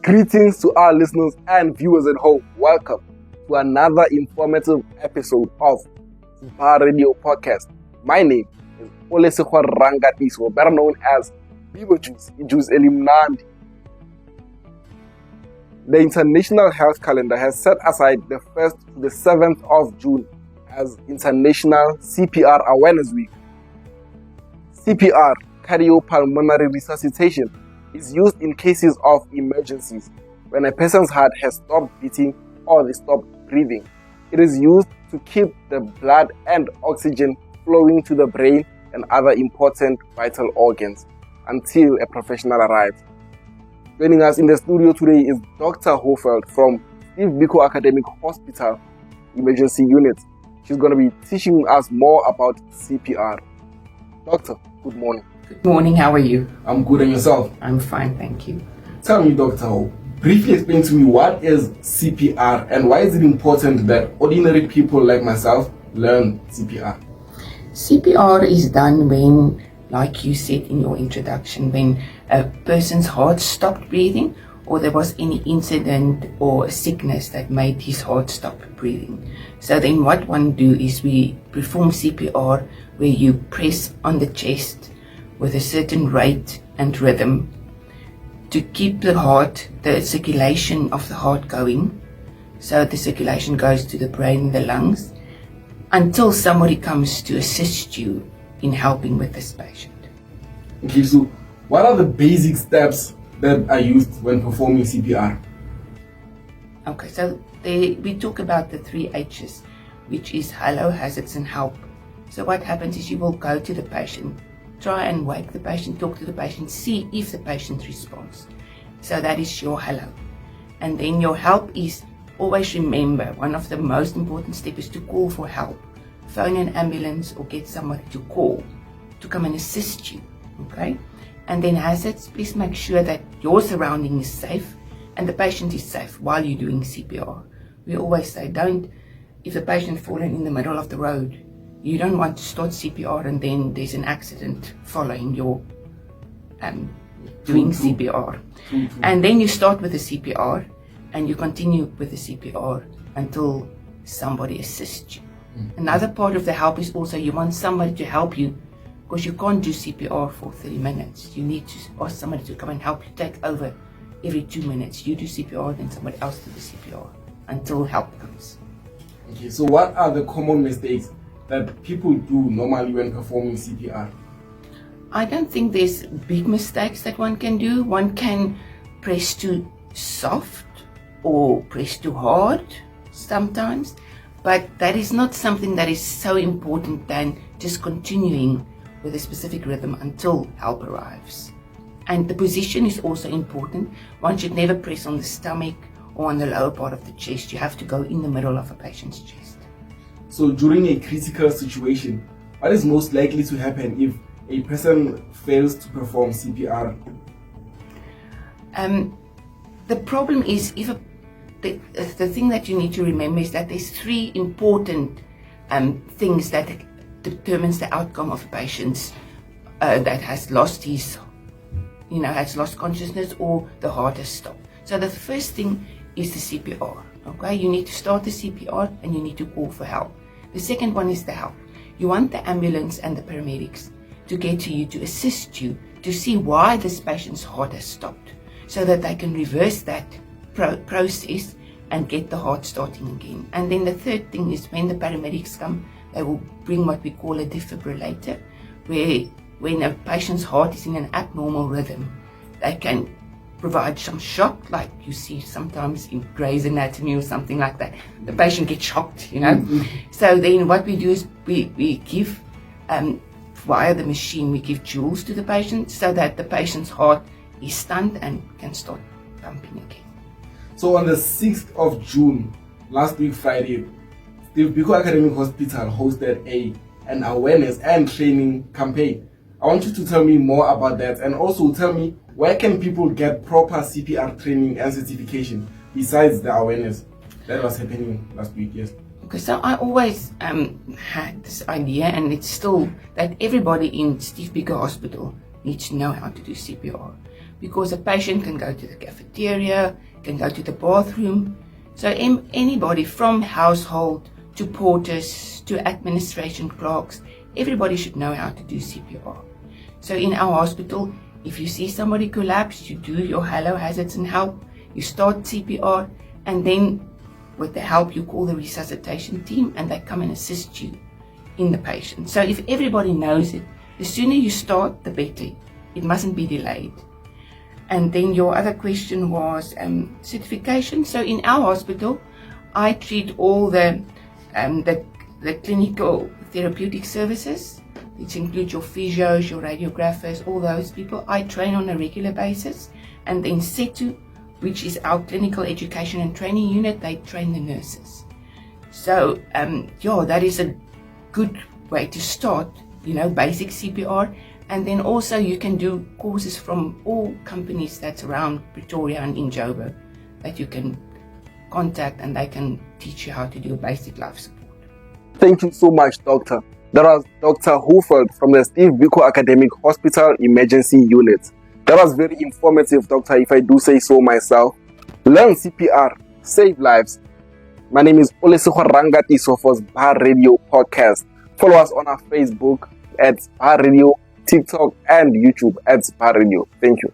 Greetings to our listeners and viewers at home. Welcome to another informative episode of SBAH RADIO podcast. My name is Olesego Rankatiso, better known as Bibo Juice, Juice Elimnandi. The International Health Calendar has set aside the 1st to the 7th of June as International CPR Awareness Week. CPR, cardiopulmonary resuscitation, is used in cases of emergencies when a person's heart has stopped beating or they stop breathing. It is used to keep the blood and oxygen flowing to the brain and other important vital organs until a professional arrives. Joining us in the studio today is Dr. Hoffeld from Steve Biko Academic Hospital Emergency Unit. She's going to be teaching us more about CPR. Doctor, good morning. Good morning, how are you? I'm good, and yourself? I'm fine, thank you. Tell me, Doctor, briefly explain to me what is CPR and why is it important that ordinary people like myself learn CPR? CPR is done when, like you said in your introduction, when a person's heart stopped breathing or there was any incident or a sickness that made his heart stop breathing. So then what one do is we perform CPR where you press on the chest with a certain rate and rhythm to keep the circulation of the heart going. So the circulation goes to the brain and the lungs until somebody comes to assist you in helping with this patient. Okay, so what are the basic steps that are used when performing CPR? Okay, so we talk about the 3 H's, which is hello, hazards, and help. So what happens is you will go to the patient, try and wake the patient, talk to the patient, see if the patient responds. So that is your hello. And then your help is always remember, one of the most important steps is to call for help. Phone an ambulance or get somebody to call to come and assist you, okay? And then hazards, please make sure that your surrounding is safe and the patient is safe while you're doing CPR. We always say, if the patient fallen in the middle of the road, you don't want to start CPR and then there's an accident following your doing CPR. And then you start with the CPR and you continue with the CPR until somebody assists you. Another part of the help is also you want somebody to help you because you can't do CPR for 30 minutes. You need to ask somebody to come and help you take over every 2 minutes. You do CPR, then somebody else do the CPR until help comes. Okay, so what are the common mistakes that people do normally when performing CPR? I don't think there's big mistakes that one can do. One can press too soft or press too hard sometimes, but that is not something that is so important than just continuing with a specific rhythm until help arrives. And the position is also important. One should never press on the stomach or on the lower part of the chest. You have to go in the middle of a patient's chest. So during a critical situation, what is most likely to happen if a person fails to perform CPR? The problem is the thing that you need to remember is that there's 3 important things that determines the outcome of a patient that has lost has lost consciousness or the heart has stopped. So the first thing is the CPR. Okay, you need to start the CPR and you need to call for help. The second one is the help. You want the ambulance and the paramedics to get to you to assist you to see why this patient's heart has stopped so that they can reverse that process and get the heart starting again. And then the third thing is when the paramedics come, they will bring what we call a defibrillator, where when a patient's heart is in an abnormal rhythm, they can provide some shock, like you see sometimes in Grey's Anatomy or something like that. The patient gets shocked, So then what we do is we give, via the machine, we give jewels to the patient so that the patient's heart is stunned and can start pumping again. So on the 6th of June, last week Friday, Steve Biko Academic Hospital hosted an awareness and training campaign. I want you to tell me more about that and also tell me where can people get proper CPR training and certification besides the awareness that was happening last week? Yes. Okay, so I always had this idea, and it's still that everybody in Steve Biko Hospital needs to know how to do CPR. because a patient can go to the cafeteria, can go to the bathroom. So anybody from household to porters to administration clerks, everybody should know how to do CPR. So in our hospital, if you see somebody collapse, you do your hello, hazards and help, you start CPR, and then with the help you call the resuscitation team and they come and assist you in the patient. So if everybody knows it, the sooner you start, the better. It mustn't be delayed. And then your other question was certification. So in our hospital, I treat all the clinical therapeutic services, which include your physios, your radiographers, all those people. I train on a regular basis. And then Mncedisi, which is our clinical education and training unit, they train the nurses. So that is a good way to start, basic CPR. And then also you can do courses from all companies that's around Pretoria and in Joburg that you can contact, and they can teach you how to do basic life support. Thank you so much, Doctor. That was Dr. Hoffeld from the Steve Biko Academic Hospital Emergency Unit. That was very informative, Doctor, if I do say so myself. Learn CPR, save lives. My name is Olesego Rankatiso for SBAH Radio Podcast. Follow us on our Facebook at SBAH Radio, TikTok and YouTube at SBAH Radio. Thank you.